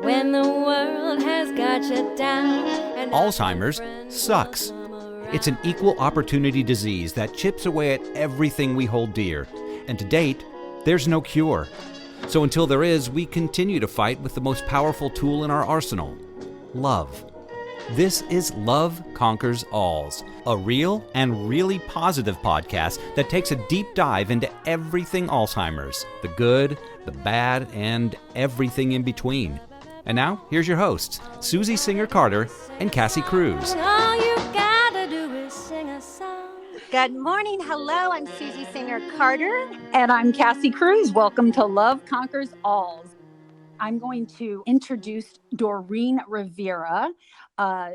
When the world has got you down. And Alzheimer's sucks. It's an equal opportunity disease that chips away at everything we hold dear. And to date, there's no cure. So until there is, we continue to fight with the most powerful tool in our arsenal, love. This is Love Conquers Alls, a real and really positive podcast that takes a deep dive into everything Alzheimer's, the good, the bad, and everything in between. And now, here's your hosts, Susie Singer-Carter and Cassie Cruz. all you gotta do is sing a song. Good morning. Hello, I'm Susie Singer-Carter. And I'm Cassie Cruz. Welcome to Love Conquers Alls. I'm going to introduce Doreen Rivera.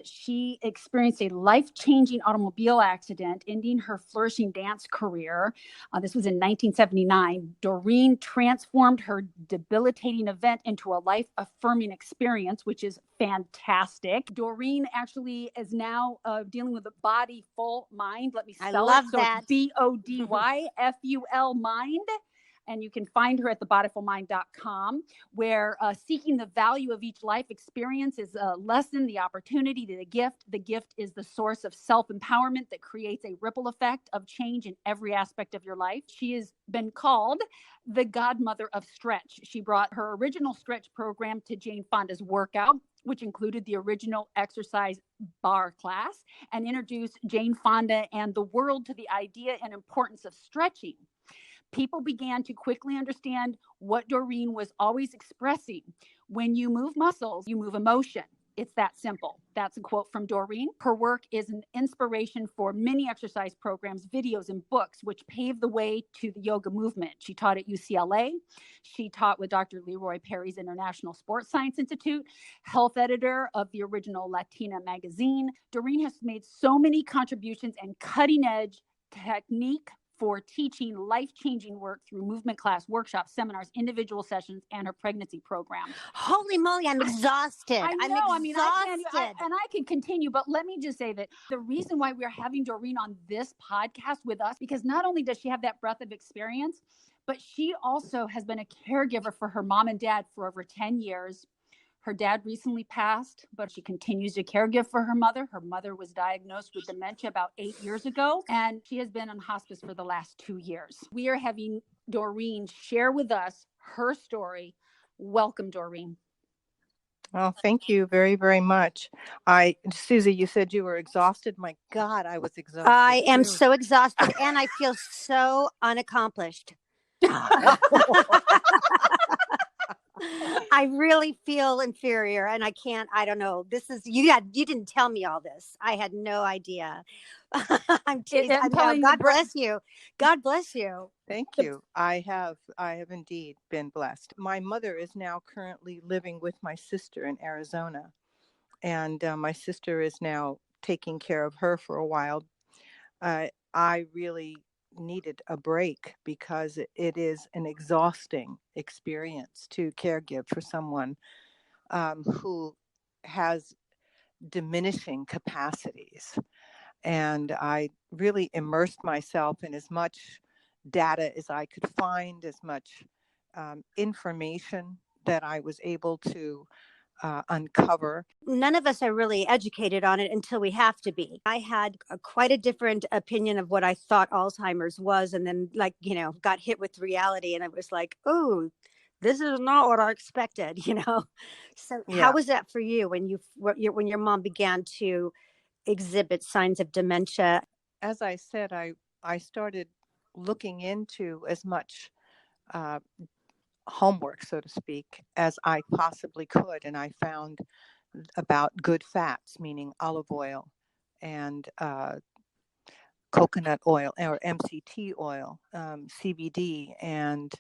She experienced a life-changing automobile accident, ending her flourishing dance career. This was in 1979. Doreen transformed her debilitating event into a life-affirming experience, which is fantastic. Doreen actually is now dealing with a Bodyful mind. Let me spell I love it. So that. it's BODYFUL mind. And you can find her at thebodyfulmind.com, where seeking the value of each life experience is a lesson, the opportunity, the gift. The gift is the source of self-empowerment that creates a ripple effect of change in every aspect of your life. She has been called the Godmother of Stretch. She brought her original stretch program to Jane Fonda's workout, which included the original exercise Barré Class, and introduced Jane Fonda and the world to the idea and importance of stretching. People began to quickly understand what Doreen was always expressing. When you move muscles, you move emotion. It's that simple. That's a quote from Doreen. Her work is an inspiration for many exercise programs, videos, and books, which paved the way to the yoga movement. She taught at UCLA. She taught with Dr. Leroy Perry's International Sports Science Institute, health editor of the original Latina magazine. Doreen has made so many contributions and cutting-edge technique for teaching life-changing work through movement class, workshops, seminars, individual sessions, and her pregnancy program. Holy moly, I'm exhausted. I know. I'm exhausted. I can continue, but let me just say that the reason why we're having Doreen on this podcast with us, because not only does she have that breadth of experience, but she also has been a caregiver for her mom and dad for over 10 years. Her dad recently passed, but she continues to caregive for her mother. Her mother was diagnosed with dementia about 8 years ago, and she has been on hospice for the last 2 years. We are having Doreen share with us her story. Welcome, Doreen. Well, thank you very, very much. Susie, you said you were exhausted. My God, I was exhausted. I am too. so exhausted and I feel so unaccomplished. I really feel inferior and I don't know. You didn't tell me all this. I had no idea. I'm teasing. God bless you. God bless you. Thank you. I have indeed been blessed. My mother is now currently living with my sister in Arizona, and my sister is now taking care of her for a while. I really needed a break because it is an exhausting experience to caregive for someone who has diminishing capacities. And I really immersed myself in as much data as I could find, as much information that I was able to uncover. None of us are really educated on it until we have to be. I had quite a different opinion of what I thought Alzheimer's was, and then got hit with reality, and I was like, oh, this is not what I expected, So Yeah. How was that for you when your mom began to exhibit signs of dementia? As I said, I started looking into as much homework, so to speak, as I possibly could. And I found about good fats, meaning olive oil and coconut oil or MCT oil, CBD, and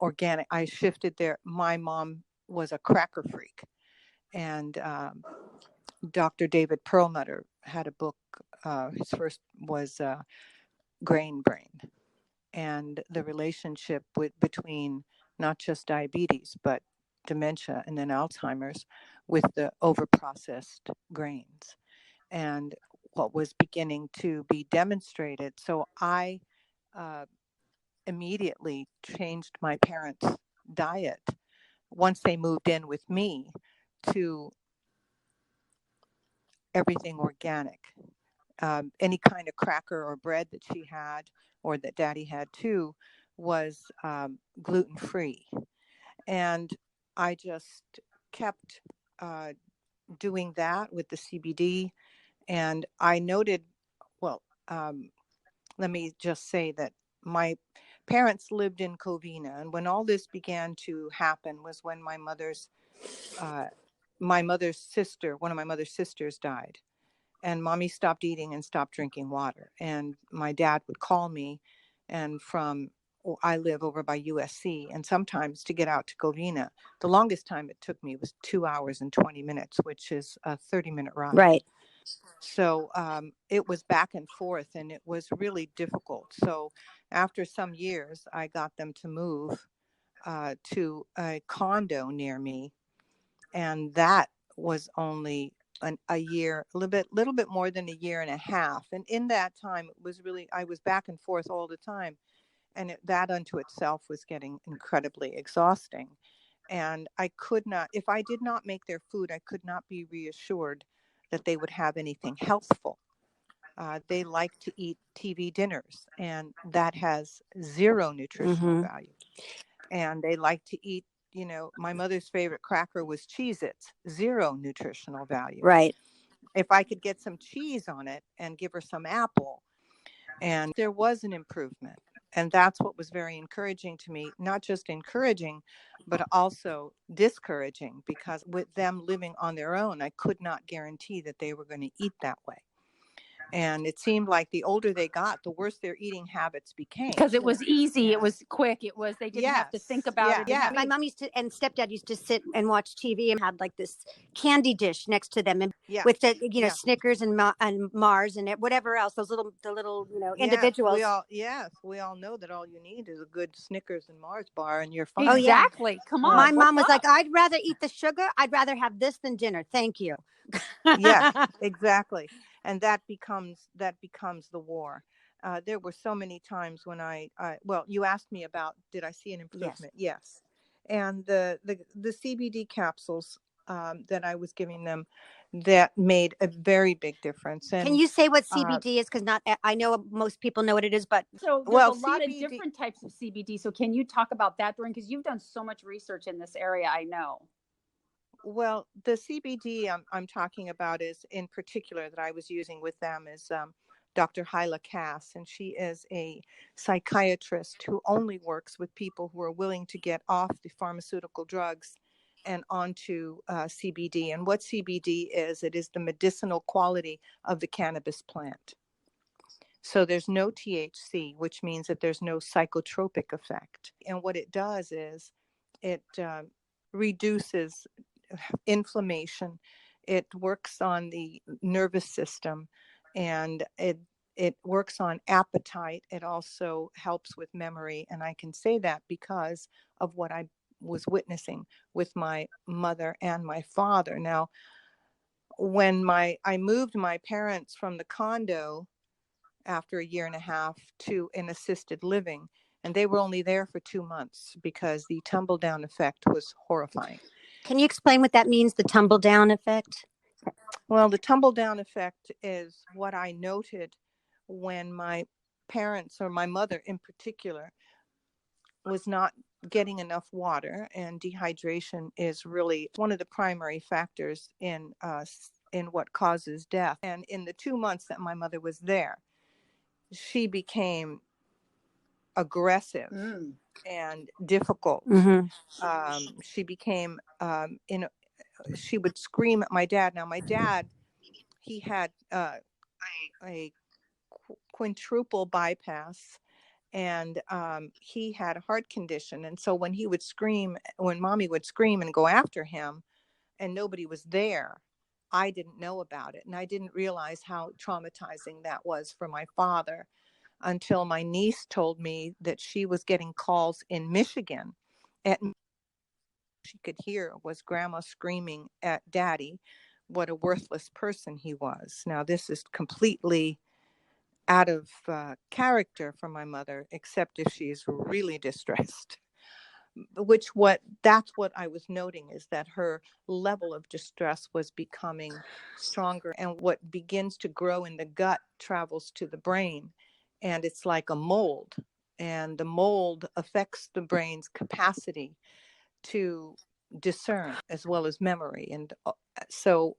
organic. I shifted there. My mom was a cracker freak. And Dr. David Perlmutter had a book. His first was Grain Brain, and the relationship between not just diabetes, but dementia and then Alzheimer's with the overprocessed grains and what was beginning to be demonstrated. So I immediately changed my parents' diet once they moved in with me, to everything organic. Any kind of cracker or bread that she had, or that Daddy had too, was gluten-free. And I just kept doing that with the CBD. And I noted, well, let me just say that my parents lived in Covina, and when all this began to happen was when my mother's sister, one of my mother's sisters, died, and Mommy stopped eating and stopped drinking water. And my dad would call me, and I live over by USC, and sometimes to get out to Covina, the longest time it took me was 2 hours and 20 minutes, which is a 30-minute ride. Right. So it was back and forth, and it was really difficult. So after some years, I got them to move to a condo near me, and that was only a year, a little bit more than a year and a half. And in that time, it was really, I was back and forth all the time, and that unto itself was getting incredibly exhausting. And I could not, if I did not make their food, I could not be reassured that they would have anything healthful. They like to eat TV dinners, and that has zero nutritional value. And they like to eat, my mother's favorite cracker was Cheez-Its, zero nutritional value. Right. If I could get some cheese on it and give her some apple, and there was an improvement. And that's what was very encouraging to me, not just encouraging, but also discouraging, because with them living on their own, I could not guarantee that they were going to eat that way. And it seemed like the older they got, the worse their eating habits became. Because it was easy, it was quick, they didn't have to think about it. Yeah, my mom used to, and stepdad used to sit and watch TV and had like this candy dish next to them, and with the Snickers and Mars and whatever else, the little individuals. We all know that all you need is a good Snickers and Mars bar, and you're fine. Exactly. Come on. My mom was like, I'd rather eat the sugar. I'd rather have this than dinner. Thank you. Yes, exactly. And that becomes the war. There were so many times when you asked me about, did I see an improvement? Yes. And the CBD capsules that I was giving them, that made a very big difference. And can you say what CBD is? Because I know most people know what it is, but so there's a lot of different types of CBD. So can you talk about that, Doreen? Because you've done so much research in this area, I know. Well, the CBD I'm talking about is, in particular, that I was using with them is Dr. Barré Class, and she is a psychiatrist who only works with people who are willing to get off the pharmaceutical drugs and onto CBD. And what CBD is, it is the medicinal quality of the cannabis plant. So there's no THC, which means that there's no psychotropic effect. And what it does is it reduces inflammation. It works on the nervous system, and it works on appetite. It also helps with memory. And I can say that because of what I was witnessing with my mother and my father. Now, when I moved my parents from the condo after a year and a half to an assisted living, and they were only there for 2 months because the tumble down effect was horrifying. Can you explain what that means, the tumble down effect? Well, the tumble down effect is what I noted when my parents, or my mother in particular, was not getting enough water, and dehydration is really one of the primary factors in what causes death. And in the 2 months that my mother was there, she became aggressive and difficult. She became she would scream at my dad. Now, my dad, he had a quintuple bypass, and he had a heart condition. And so when Mommy would scream and go after him and nobody was there, I didn't know about it. And I didn't realize how traumatizing that was for my father until my niece told me that she was getting calls in Michigan. She could hear was Grandma screaming at Daddy what a worthless person he was. Now, this is completely out of character for my mother, except if she's really distressed. That's what I was noting, is that her level of distress was becoming stronger, and what begins to grow in the gut travels to the brain, and it's like a mold, and the mold affects the brain's capacity to discern as well as memory. And so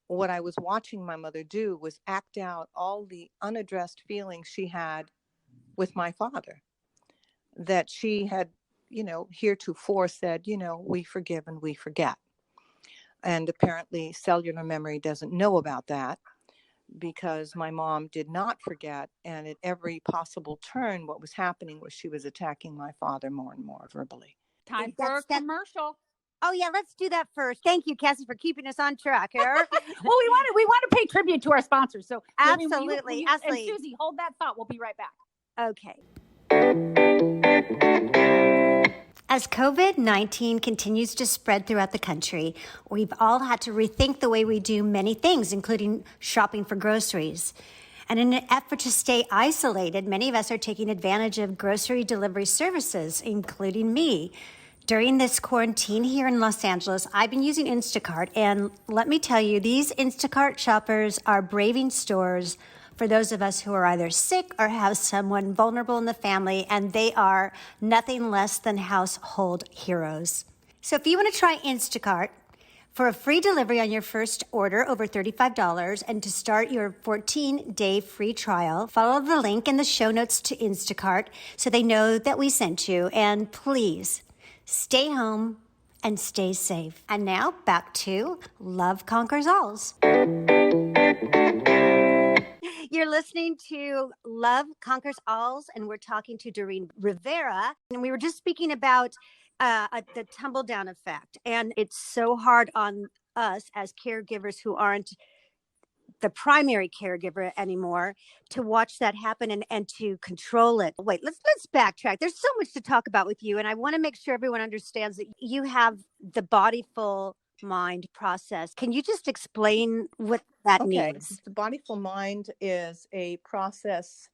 what I was watching my mother do was act out all the unaddressed feelings she had with my father, that she had, heretofore said, we forgive and we forget. And apparently cellular memory doesn't know about that, because my mom did not forget. And at every possible turn, what was happening was she was attacking my father more and more verbally. Time for a commercial. Oh yeah, let's do that first. Thank you, Cassie, for keeping us on track here. Well, we want to pay tribute to our sponsors. So absolutely, absolutely. And Susie, hold that thought. We'll be right back. Okay. As COVID-19 continues to spread throughout the country, we've all had to rethink the way we do many things, including shopping for groceries. And in an effort to stay isolated, many of us are taking advantage of grocery delivery services, including me. During this quarantine here in Los Angeles, I've been using Instacart, and let me tell you, these Instacart shoppers are braving stores for those of us who are either sick or have someone vulnerable in the family, and they are nothing less than household heroes. So if you want to try Instacart for a free delivery on your first order over $35 and to start your 14-day free trial, follow the link in the show notes to Instacart so they know that we sent you. And please, stay home and stay safe. And now back to Love Conquers Alls. You're listening to Love Conquers Alls, and we're talking to Doreen Rivera. And we were just speaking about the tumble down effect. And it's so hard on us as caregivers who aren't the primary caregiver anymore to watch that happen and to control it. Wait, let's backtrack. There's so much to talk about with you, and I want to make sure everyone understands that you have the Bodyful mind process. Can you just explain what that means? The Bodyful mind is a process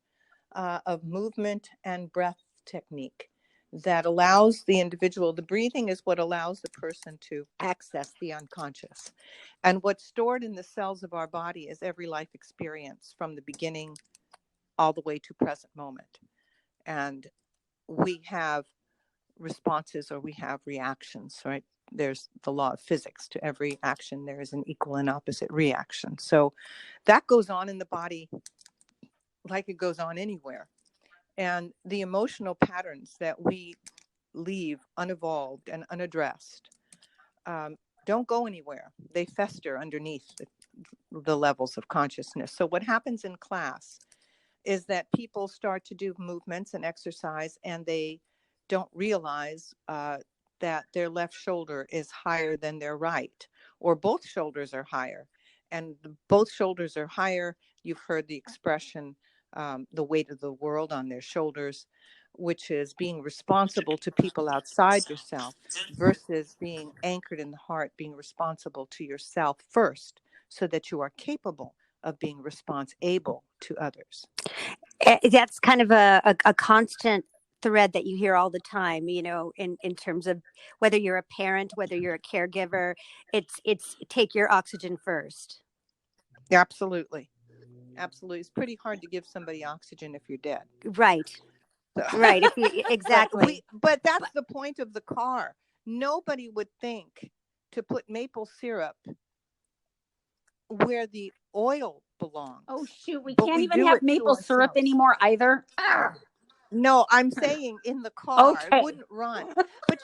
of movement and breath technique that allows the individual, the breathing is what allows the person to access the unconscious. And what's stored in the cells of our body is every life experience from the beginning all the way to present moment. And we have responses or we have reactions, right? There's the law of physics. To every action, there is an equal and opposite reaction. So that goes on in the body like it goes on anywhere. And the emotional patterns that we leave unevolved and unaddressed don't go anywhere. They fester underneath the levels of consciousness. So what happens in class is that people start to do movements and exercise, and they don't realize that their left shoulder is higher than their right, or both shoulders are higher. And both shoulders are higher. You've heard the expression, the weight of the world on their shoulders, which is being responsible to people outside yourself versus being anchored in the heart, being responsible to yourself first, so that you are capable of being able to others. That's kind of a constant thread that you hear all the time, in terms of whether you're a parent, whether you're a caregiver, it's take your oxygen first. Absolutely. It's pretty hard to give somebody oxygen if you're dead. Right. Right. Exactly. But that's the point of the car. Nobody would think to put maple syrup where the oil belongs. Oh, shoot. We can't even have maple syrup anymore either. No, I'm saying in the car. Okay. I wouldn't run. But,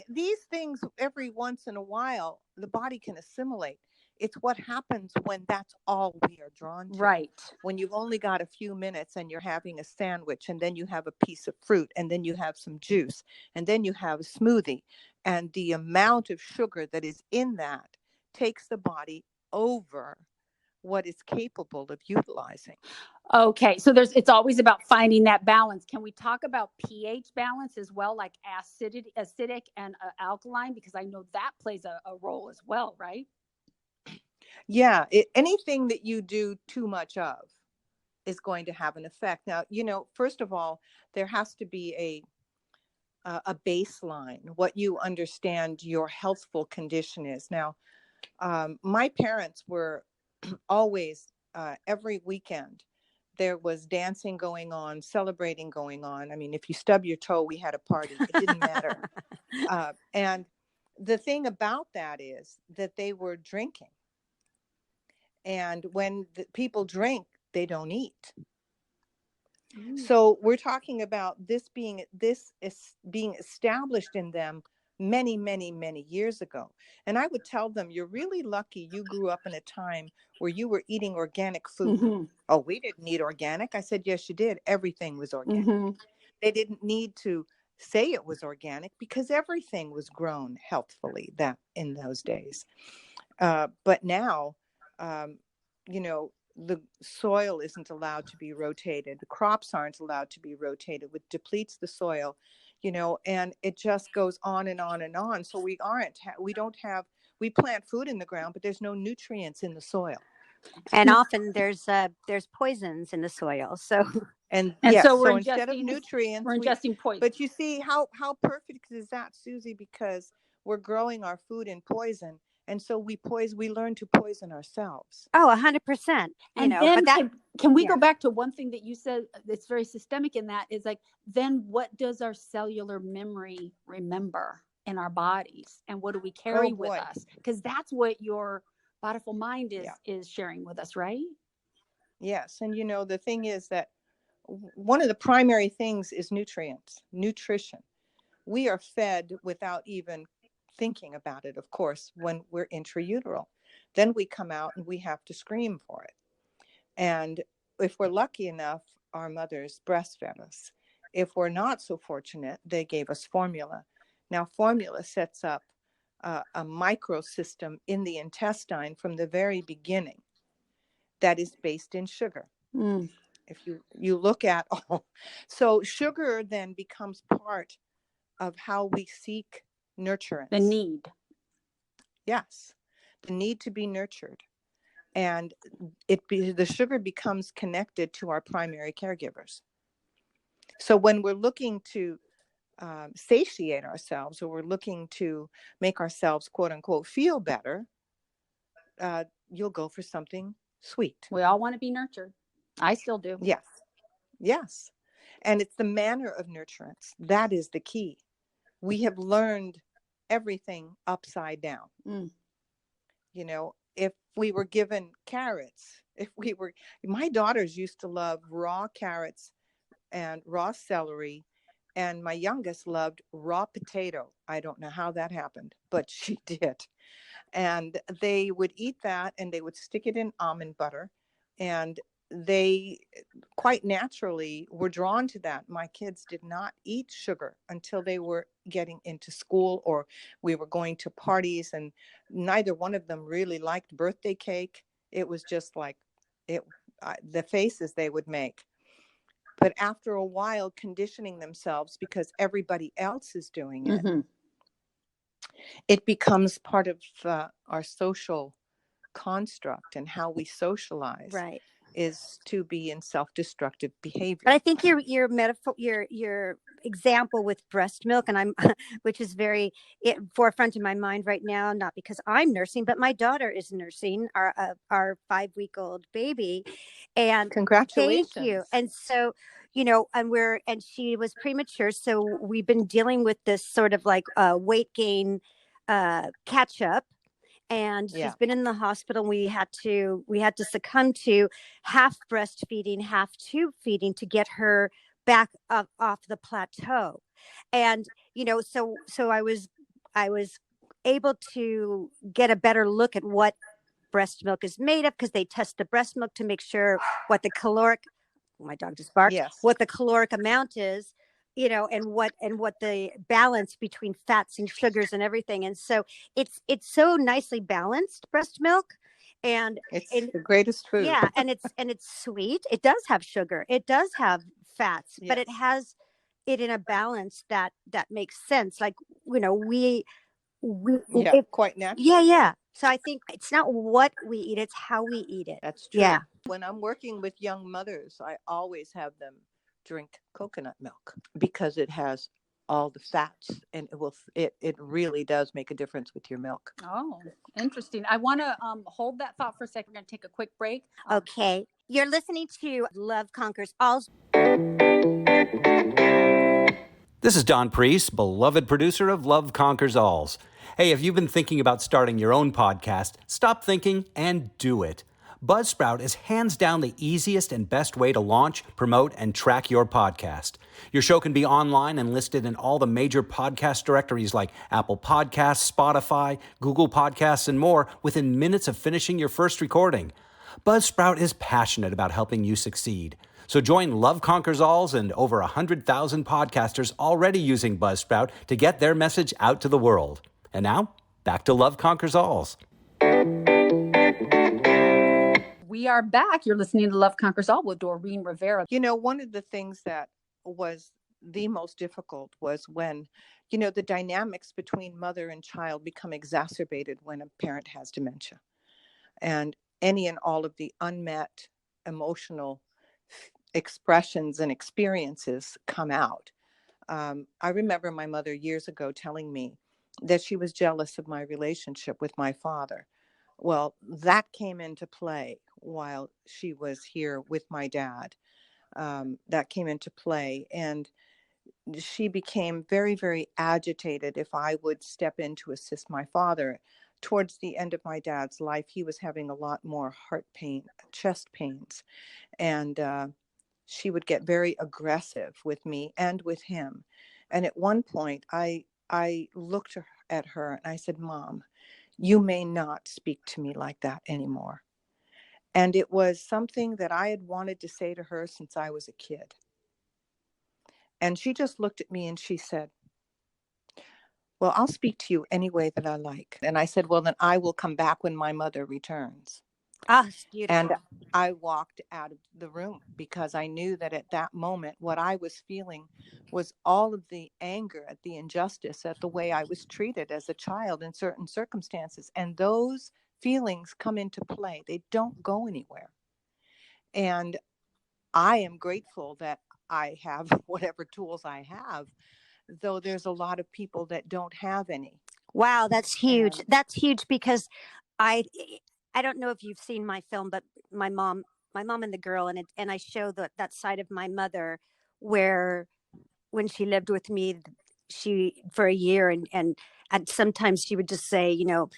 these things every once in a while, the body can assimilate. It's what happens when that's all we are drawn to. Right. When you've only got a few minutes and you're having a sandwich, and then you have a piece of fruit, and then you have some juice, and then you have a smoothie. And the amount of sugar that is in that takes the body over what it's capable of utilizing. Okay, so it's always about finding that balance. Can we talk about pH balance as well, like acidic and alkaline? Because I know that plays a role as well, right? Yeah, anything that you do too much of is going to have an effect. Now, first of all, there has to be a baseline, what you understand your healthful condition is. Now, my parents were always, every weekend, there was dancing going on, celebrating going on. I mean, if you stub your toe, we had a party. It didn't matter. And the thing about that is that they were drinking. And when the people drink, they don't eat. So we're talking about this being established in them many, many, many years ago. And I would tell them, you're really lucky you grew up in a time where you were eating organic food. Oh, we didn't eat organic. I said, yes, you did. Everything was organic. They didn't need to say it was organic because everything was grown healthfully that in those days. But now, the soil isn't allowed to be rotated. The crops aren't allowed to be rotated, which depletes the soil, and it just goes on and on and on. So we plant food in the ground, but there's no nutrients in the soil. And often there's poisons in the soil. So so instead of nutrients, we're ingesting poison. But you see how perfect is that, Susie? Because we're growing our food in poison. And so we learn to poison ourselves. Oh, 100%. And then can we go back to one thing that you said that's very systemic in that is like, then what does our cellular memory remember in our bodies? And what do we carry with us? Because that's what your Bodyful Mind is sharing with us, right? Yes. And, the thing is that one of the primary things is nutrition. We are fed without even thinking about it, of course, when we're intrauteral. Then we come out and we have to scream for it. And if we're lucky enough, our mothers breastfed us. If we're not so fortunate, they gave us formula. Now, formula sets up a microsystem in the intestine from the very beginning that is based in sugar. If you look at so sugar then becomes part of how we seek nurturance. The need. Yes, the need to be nurtured. And the sugar becomes connected to our primary caregivers. So when we're looking to satiate ourselves, or we're looking to make ourselves, quote unquote, feel better, you'll go for something sweet. We all want to be nurtured. I still do. Yes. And it's the manner of nurturance. That is the key. We have learned everything upside down. If we were given carrots, my daughters used to love raw carrots and raw celery, and my youngest loved raw potato. I don't know how that happened, but she did. And they would eat that, and they would stick it in almond butter, and they quite naturally were drawn to that. My kids did not eat sugar until they were getting into school, or we were going to parties, and neither one of them really liked birthday cake. It was just like the faces they would make. But after a while, conditioning themselves because everybody else is doing it, it becomes part of our social construct, and how we socialize. Right. Is to be in self-destructive behavior. But I think your metaphor, your example with breast milk, and which is very forefront in my mind right now, not because I'm nursing, but my daughter is nursing our 5-week-old baby, and congratulations. Thank you. And so, and she was premature, so we've been dealing with this sort of like weight gain catch up. And she's been in the hospital. We had to succumb to half breastfeeding, half tube feeding to get her back up off the plateau. And so I was able to get a better look at what breast milk is made of, because they test the breast milk to make sure what the caloric. My dog just barked. Yes. What the caloric amount is. And what the balance between fats and sugars and everything. And so it's so nicely balanced, breast milk. And it's the greatest food. Yeah. And it's sweet. It does have sugar. It does have fats, but it has it in a balance that makes sense. Like, quite natural. Yeah. So I think it's not what we eat, it's how we eat it. That's true. Yeah. When I'm working with young mothers, I always have them drink coconut milk because it has all the fats, and it really does make a difference with your milk. Oh, interesting. I want to hold that thought for a second. We're going to take a quick break. Okay. You're listening to Love Conquers All. This is Don Priest, beloved producer of Love Conquers Alls. Hey, if you've been thinking about starting your own podcast, stop thinking and do it. Buzzsprout is hands down the easiest and best way to launch, promote, and track your podcast. Your show can be online and listed in all the major podcast directories like Apple Podcasts, Spotify, Google Podcasts, and more within minutes of finishing your first recording. Buzzsprout is passionate about helping you succeed. So join Love Conquers Alls and over 100,000 podcasters already using Buzzsprout to get their message out to the world. And now, back to Love Conquers Alls. We are back. You're listening to Love Conquers All with Doreen Rivera. You know, one of the things that was the most difficult was when, you know, the dynamics between mother and child become exacerbated when a parent has dementia. And any and all of the unmet emotional expressions and experiences come out. I remember my mother years ago telling me that she was jealous of my relationship with my father. Well, that came into play while she was here with my dad. That came into play, and she became very, very agitated if I would step in to assist my father. Towards the end of my dad's life, he was having a lot more heart pain, chest pains, and she would get very aggressive with me and with him. And at one point, I looked at her and I said, "Mom, you may not speak to me like that anymore." And it was something that I had wanted to say to her since I was a kid. And she just looked at me and she said, "Well, I'll speak to you any way that I like." And I said, "Well, then I will come back when my mother returns." Ah, it's beautiful. And I walked out of the room because I knew that at that moment, what I was feeling was all of the anger at the injustice, at the way I was treated as a child in certain circumstances. And those feelings come into play. They don't go anywhere. And I am grateful that I have whatever tools I have, though there's a lot of people that don't have any. Wow, that's huge. And That's huge because I don't know if you've seen my film, but my mom and the girl, and I show that side of my mother where when she lived with me, she for a year, and sometimes she would just say, you know,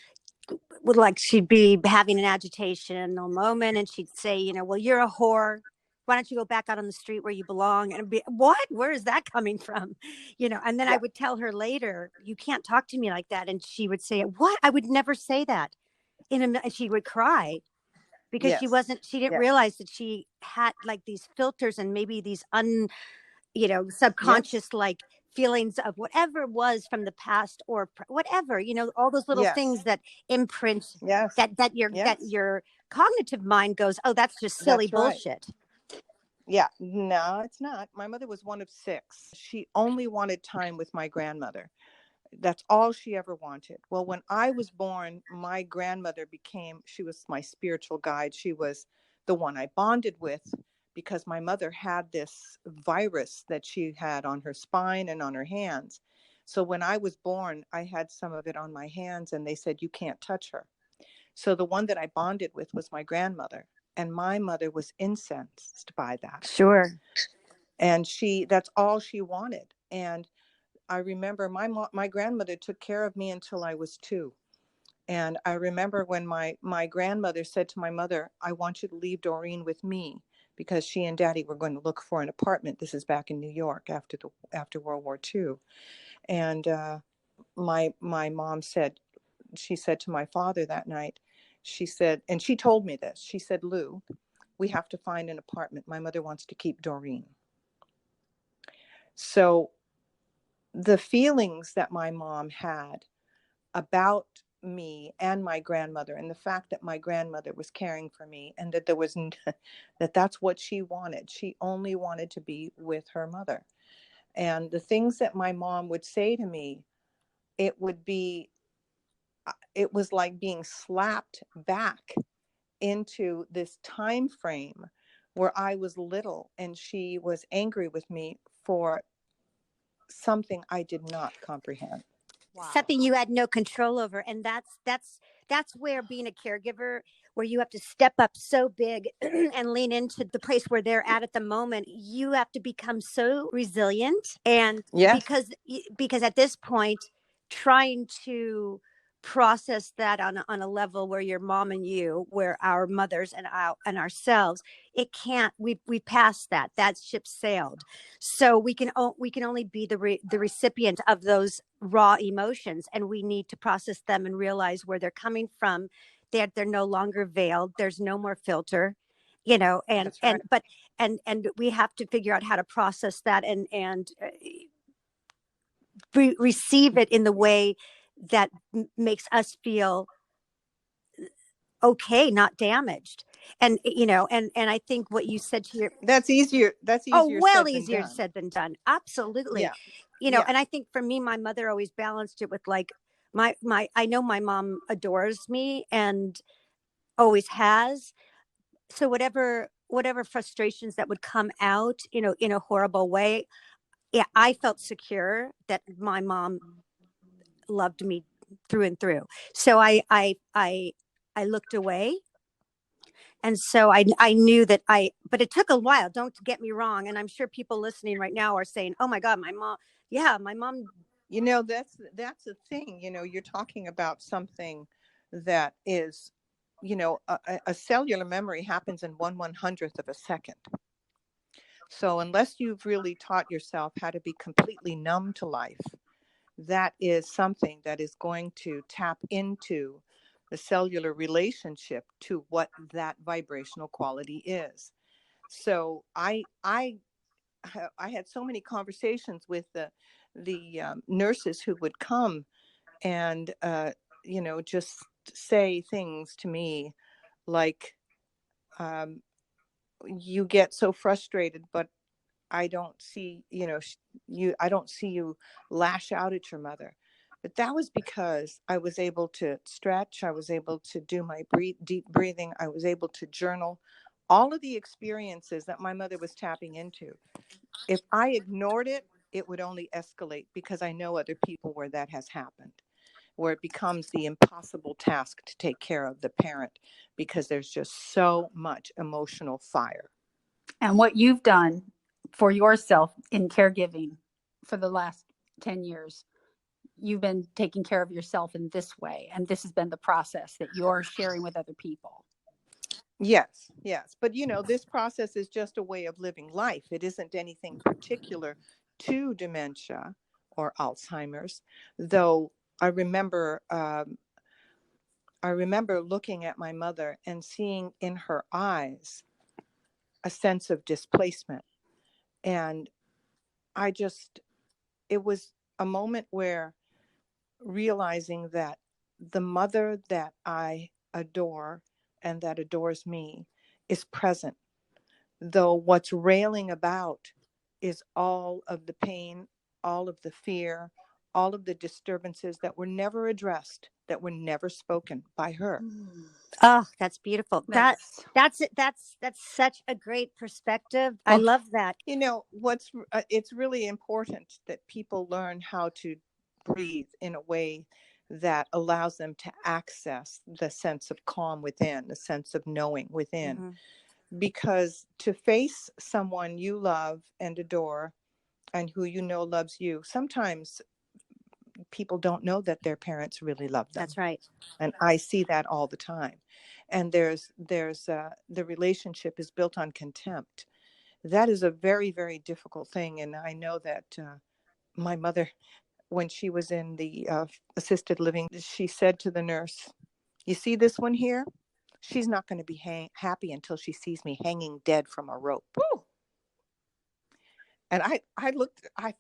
would like she'd be having an agitational moment, and she'd say, you know, "Well, you're a whore. Why don't you go back out on the street where you belong?" And I'd be, "What? Where is that coming from?" You know, and then I would tell her later, "You can't talk to me like that." And she would say, "What? I would never say that." And she would cry because she didn't realize that she had like these filters and maybe these subconscious like feelings of whatever it was from the past or whatever, you know, all those little things that imprint that your cognitive mind goes, "Oh, that's just silly bullshit." Yeah, no, it's not. My mother was one of 6. She only wanted time with my grandmother. That's all she ever wanted. Well, when I was born, my grandmother she was my spiritual guide. She was the one I bonded with because my mother had this virus that she had on her spine and on her hands. So when I was born, I had some of it on my hands and they said, "You can't touch her." So the one that I bonded with was my grandmother. And my mother was incensed by that. Sure. And that's all she wanted. And I remember my grandmother took care of me until I was 2. And I remember when my grandmother said to my mother, "I want you to leave Doreen with me," because she and Daddy were going to look for an apartment. This is back in New York after World War II. And my mom said, she said to my father that night, she said, and she told me this, she said, "Lou, we have to find an apartment. My mother wants to keep Doreen." So the feelings that my mom had about me and my grandmother, and the fact that my grandmother was caring for me, and that that's what she wanted. She only wanted to be with her mother. And the things that my mom would say to me, it was like being slapped back into this time frame where I was little and she was angry with me for something I did not comprehend. Wow. Something you had no control over. And that's where being a caregiver, where you have to step up so big and lean into the place where they're at the moment. You have to become so resilient. And Yes. because at this point, trying to process that on a level where your mom and you, where our mothers and ourselves, it can't, we passed that ship sailed. So we can only be the recipient of those raw emotions, and we need to process them and realize where they're coming from. They're no longer veiled. There's no more filter, and That's right. and we have to figure out how to process that and receive it in the way that makes us feel okay, not damaged. And and I think what you said to your That's easier well, said than easier done. said than done. Absolutely. Yeah. Yeah. And I think for me, my mother always balanced it with like my I know my mom adores me and always has. So whatever frustrations that would come out, in a horrible way, yeah, I felt secure that my mom loved me through and through. So I looked away. And so I knew that but it took a while. Don't get me wrong. And I'm sure people listening right now are saying, oh my God, my mom. Yeah, my mom. That's a thing, you're talking about something that is, a cellular memory happens in 1/100th of a second. So unless you've really taught yourself how to be completely numb to life, that is something that is going to tap into the cellular relationship to what that vibrational quality is. So I had so many conversations with the nurses who would come and just say things to me like, you get so frustrated, but I don't see, I don't see you lash out at your mother. But that was because I was able to stretch. I was able to do my deep breathing. I was able to journal all of the experiences that my mother was tapping into. If I ignored it, it would only escalate, because I know other people where that has happened, where it becomes the impossible task to take care of the parent because there's just so much emotional fire. And what you've done for yourself in caregiving for the last 10 years, you've been taking care of yourself in this way. And this has been the process that you're sharing with other people. Yes. But, this process is just a way of living life. It isn't anything particular to dementia or Alzheimer's, though I remember looking at my mother and seeing in her eyes a sense of displacement. And it was a moment where realizing that the mother that I adore and that adores me is present, though what's railing about is all of the pain, all of the fear, all of the disturbances that were never addressed, that were never spoken by her. Oh, that's beautiful. That's such a great perspective. I love that. It's really important that people learn how to breathe in a way that allows them to access the sense of calm within, the sense of knowing within. Mm-hmm. Because to face someone you love and adore and who loves you, sometimes people don't know that their parents really love them. That's right. And I see that all the time. And there's the relationship is built on contempt. That is a very, very difficult thing. And I know that my mother, when she was in the assisted living, she said to the nurse, "You see this one here? She's not going to be happy until she sees me hanging dead from a rope." Woo! And I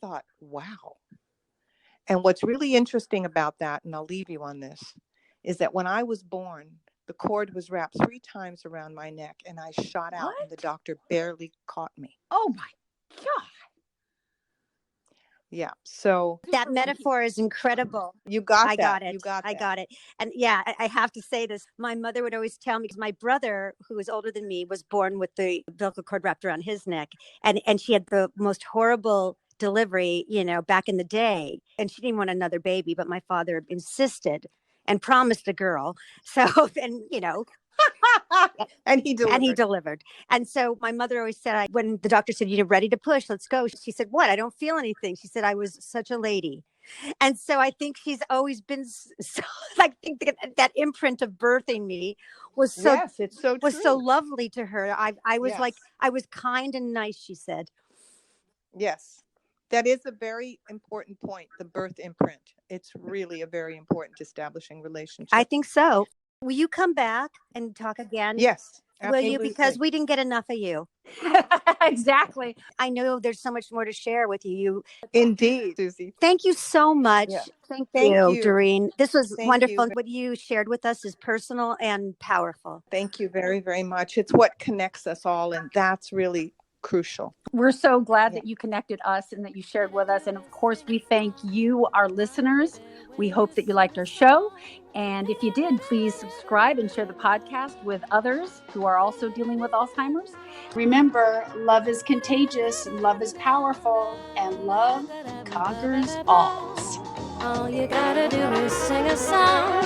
thought, wow. And what's really interesting about that, and I'll leave you on this, is that when I was born, the cord was wrapped 3 times around my neck and I shot out. What? And the doctor barely caught me. Oh my God. Yeah. So that metaphor is incredible. You got I that. got it. You got that. I got it. And yeah, I have to say this. My mother would always tell me, because my brother, who is older than me, was born with the umbilical cord wrapped around his neck. And she had the most horrible delivery, back in the day. And she didn't want another baby, but my father insisted and promised a girl. So, and, And he delivered. and he delivered. And so my mother always said, when the doctor said, you're ready to push, let's go. She said, what? I don't feel anything. She said, I was such a lady. And so I think she's always been so, I think that imprint of birthing me was so, yes, it's so was true. so lovely to her. I was Yes. like, I was kind and nice, she said. Yes, that is a very important point, the birth imprint. It's really a very important establishing relationship. I think so. Will you come back and talk again? Yes. Will you? Because we didn't get enough of you. Exactly. I know there's so much more to share with you. Indeed, Susie. Thank you so much. Yeah. Thank Thank you, you. Doreen. This was Thank wonderful. you. What you shared with us is personal and powerful. Thank you very, very much. It's what connects us all, and that's really crucial. We're so glad that you connected us and that you shared with us. And of course, we thank you, our listeners. We hope that you liked our show. And if you did, please subscribe and share the podcast with others who are also dealing with Alzheimer's. Remember, love is contagious, love is powerful, and love conquers all. All you gotta do is sing a song.